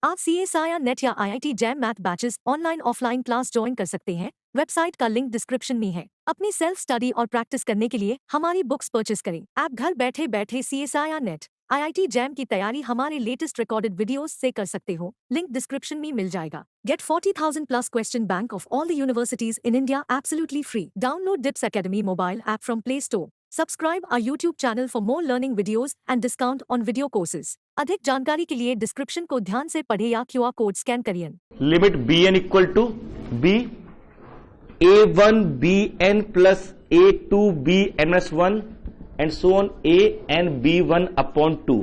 आप CSIR net या IIT jam math batches online offline class join कर सकते हैं। वेबसाइट का लिंक डिस्क्रिप्शन में है। अपनी सेल्फ स्टडी और प्रैक्टिस करने के लिए हमारी बुक्स परचेस करें। आप घर बैठे बैठे CSIR नेट IIT जैम की तैयारी हमारे लेटेस्ट रिकॉर्डेड वीडियोस से कर सकते हो। लिंक डिस्क्रिप्शन में मिल जाएगा। Get 40,000 plus question bank of all the universities in India absolutely free. Download DIPS Academy mobile app from Play Store. Subscribe our YouTube channel for more learning videos and discount on video courses. अधिक जानकारी के लिए description को ध्यान से पढ़े या QR code scan करिए। Limit bn equal to b a1 bn plus a2 bn minus 1 and so on a n b1 upon 2।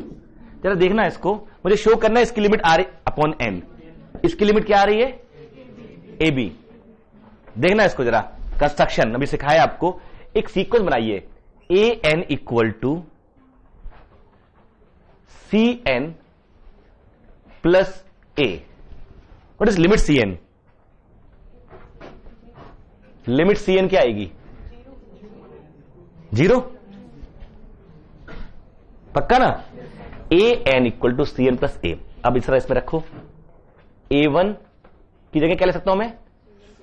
जरा देखना है इसको, मुझे शो करना है इसकी लिमिट आ रही अपॉन n, इसकी लिमिट क्या आ रही है ए बी। देखना है इसको जरा, कंस्ट्रक्शन अभी सिखाया आपको। एक सीक्वेंस बनाइए a n equal to c n plus a. What is limit c n? Limit c n क्या आएगी? 0। पक्का ना? A n equal to c n plus a. अब इस तरह इसमें रखो, ए वन की जगह क्या ले सकता हूं मैं?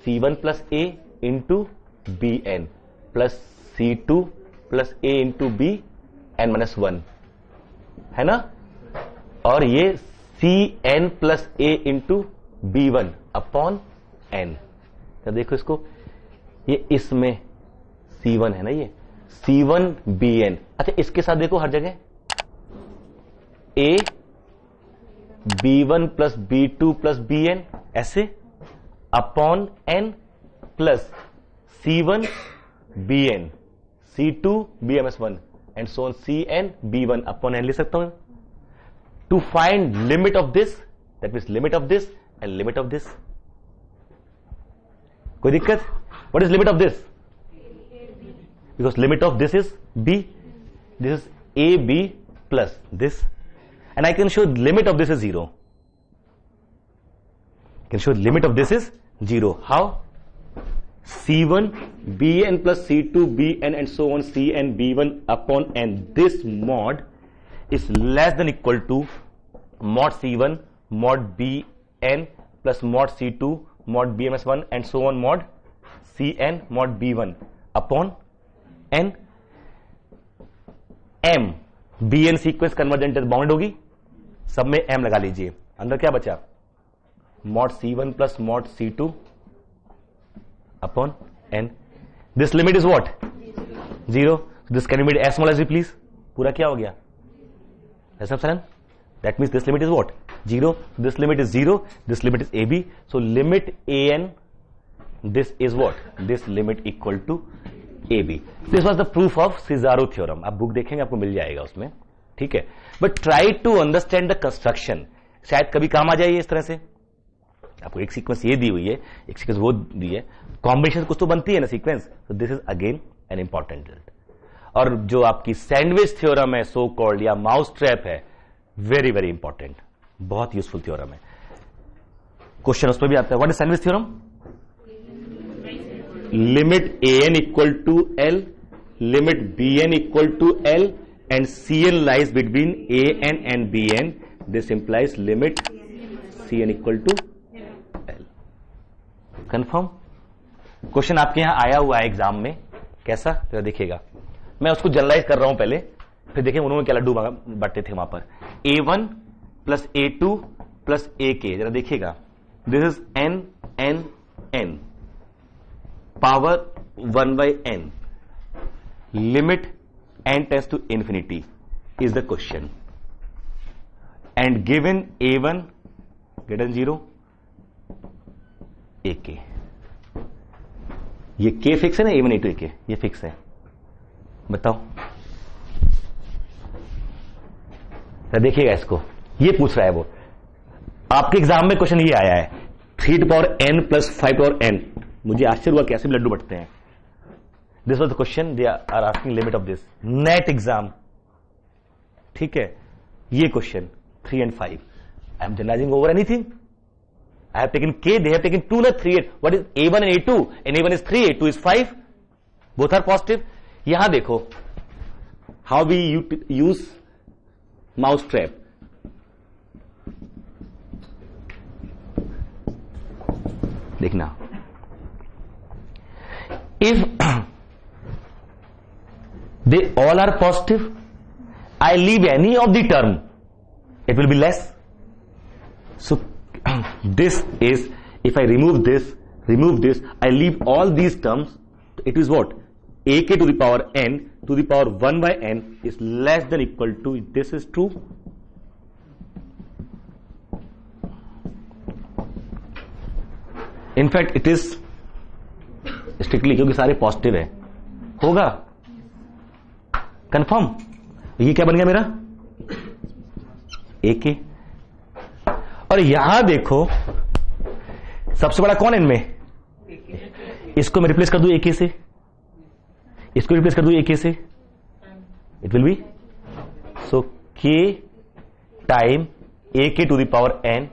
C one plus a into b n plus c two plus a into b n minus 1, है ना? और ये c n plus a into b one upon n. तो देखो इसको, ये इसमें C1 है ना, ये C1 BN। अच्छा इसके साथ देखो हर जगह A B1 plus B2 plus BN ऐसे upon N plus C1 BN C2 BMS1 and so on CN B1 upon N लिख सकता हूं। To find limit of this, that means limit of this and limit of this. कोई दिक्कत? What is limit of this? Because limit of this is b, this is ab plus this, and I can show limit of this is 0. I can show limit of this is 0. How? C1 bn plus C2 bn and so on cn b1 upon n. This mod is less than equal to mod C1 mod bn plus mod C2 mod bms1 and so on mod Cn mod b1 upon n। m bn sequence convergent bound होगी, सब में m लगा लीजिए। अंदर क्या बचा? mod c1 प्लस mod c2 अपॉन n। This limit is what? 0। This can be made as small as you please. पूरा क्या हो गया? That means this limit is what? 0। This limit is 0, this limit is ab, so limit an this is what? This limit equal to AB. This was the proof of Cesaro theorem. आप book देखेंगे आपको मिल जाएगा उसमें, ठीक है? But try to understand the construction. शायद कभी काम आ जाए इस तरह से। आपको एक सीक्वेंस ये दी हुई है, एक सीक्वेंस वो दी है, कॉम्बिनेशन कुछ तो बनती है ना sequence. So this is again an important result. और जो आपकी सैंडविच थ्योरम है सो कॉल्ड या माउस ट्रैप है, वेरी वेरी इंपॉर्टेंट, बहुत यूजफुल थ्योरम है। क्वेश्चन उस पर भी आता है। What is sandwich theorem? Limit an equal to L, limit bn equal to L, and Cn lies between an and bn. This implies limit Cn equal to L. Confirm? Question आपके यहां आया हुआ है एग्जाम में, कैसा तो देखिएगा। मैं उसको जनरलाइज कर रहा हूं पहले, फिर देखें उन्होंने क्या लड्डू बांटे थे वहां पर। A1 plus A2 plus AK, जरा देखिएगा। This is n n n power 1 by n, limit n tends to infinity is the question, and given a1 greater than 0 ak, ये k फिक्स है ना, a1 a2 ak ये fix है। बताओ, देखिएगा इसको, ये पूछ रहा है वो आपके एग्जाम में। क्वेश्चन ये आया है 3 to power n plus 5 to power n। मुझे आश्चर्य हुआ कैसे भी लड्डू बटते हैं। This was the question they are asking limit of this, net exam, ठीक है? ये question 3 and 5। I am generalising over anything. I have taken k, they have taken 2 ना 3 8। What is a1 and a2? and a1 is 3, a2 is 5, both are positive. यहां देखो how we use mousetrap. देखना, if they all are positive, I leave any of the term, it will be less. So this is, if I remove this, I leave all these terms, it is what? Ak to the power n to the power 1 by n is less than equal to, this is true. In fact it is strictly, क्योंकि सारे positive है, होगा confirm. ये क्या बन गया मेरा AK, और यहां देखो सबसे बड़ा कौन है इनमें, इसको मैं रिप्लेस कर दूं AK से, इसको रिप्लेस कर दूं AK से, it will be so K time AK to the power n,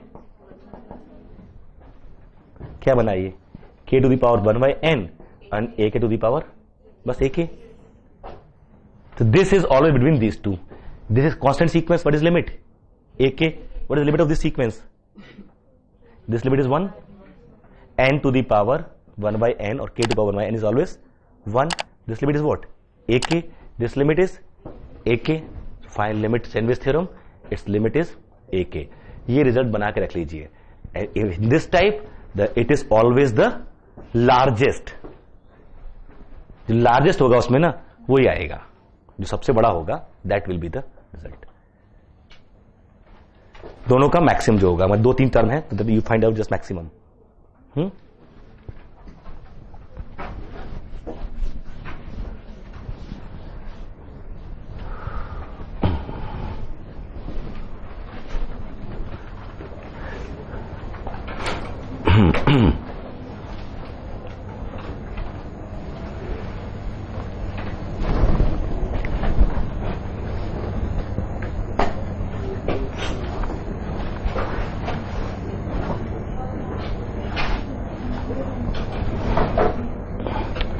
क्या बना ये K to the power 1 by n and AK to the power बस AK. So this is always between these two. This is constant sequence. What is limit? AK. What is the limit of this sequence? This limit is 1. N to the power 1 by n or K to the power 1 by n is always 1. This limit is what? AK. This limit is AK. So find limit Sandwich theorem. Its limit is AK. ये result बना के रख लीजिए. In this type, it is always the largest. जो largest होगा उसमें ना वही आएगा, जो सबसे बड़ा होगा that will be the result. दोनों का मैक्सिमम जो होगा, मतलब 2-3 टर्म है तो you find out just maximum.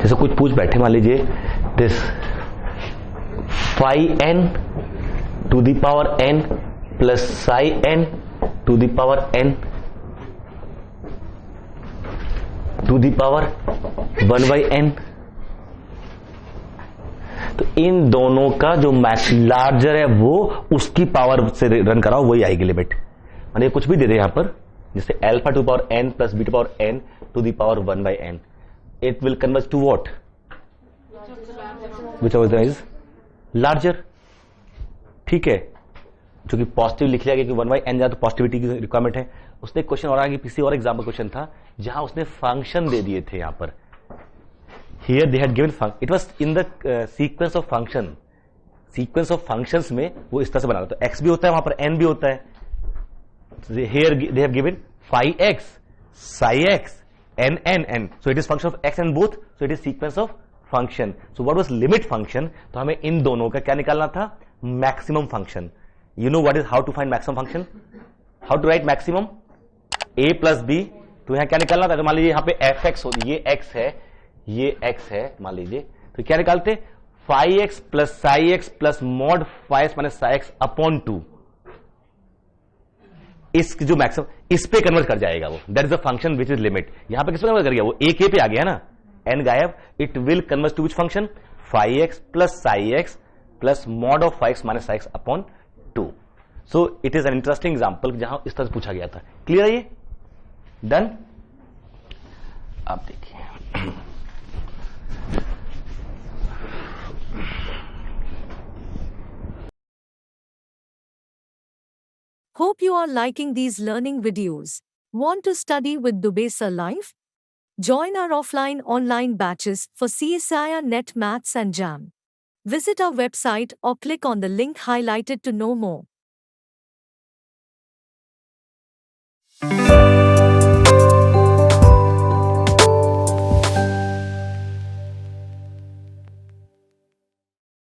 जैसे कुछ पूछ बैठे, मान लीजिए this phi n to the power n plus psi n to the power n to the power 1 by n. तो इन दोनों का जो मैक्स लार्जर है वो उसकी पावर से रन कराओ, वही आएगी लिमिट. माने कुछ भी दे दे यहां पर, जैसे alpha to power n plus b to power n to the power 1 by n, it will converge to what? Whichever is larger. ठीक है, जो कि पॉजिटिव लिख लिया गया कि 1 by n ज्यादा तो पॉजिटिविटी की रिक्वायरमेंट है. उसने क्वेश्चन और आगे किसी और एग्जाम्पल क्वेश्चन था जहां उसने फंक्शन दे दिए थे. यहां पर here they had given function, it was in the sequence of function. Sequence of functions में वो इस तरह से बना, तो x भी होता है वहां पर, n भी होता है. Here they have given phi x, psi x, n. So it is function of x and both. So it is sequence of function. So what was limit function? तो हमें इन दोनों का क्या निकालना था? Maximum function. You know what is how to find maximum function? How to write maximum? A plus b. तो यहाँ क्या निकालना था? तो मान लीजिए यहाँ पे fx हो, ये x है, ये x है, मान लीजिए, तो क्या निकालते? Phi x plus psi x plus mod phi x minus psi x upon 2. इस जो मैक्सिमम इस पे कन्वर्ट कर जाएगा वो, that is the function which is limit. यहां पे किस पे कन्वर्ट कर गया वो, AK पे आ गया ना, n गायब. It will convert to which function, phi x plus psi x plus mod of phi x minus psi x upon 2. So it is an interesting example जहां इस तरह से पूछा गया था. क्लियर है ये? डन. आप देखिए, Hope you are liking these learning videos. Want to study with Dubey Sir live? Join our offline online batches for CSIR Net Maths and JAM. Visit our website or click on the link highlighted to know more.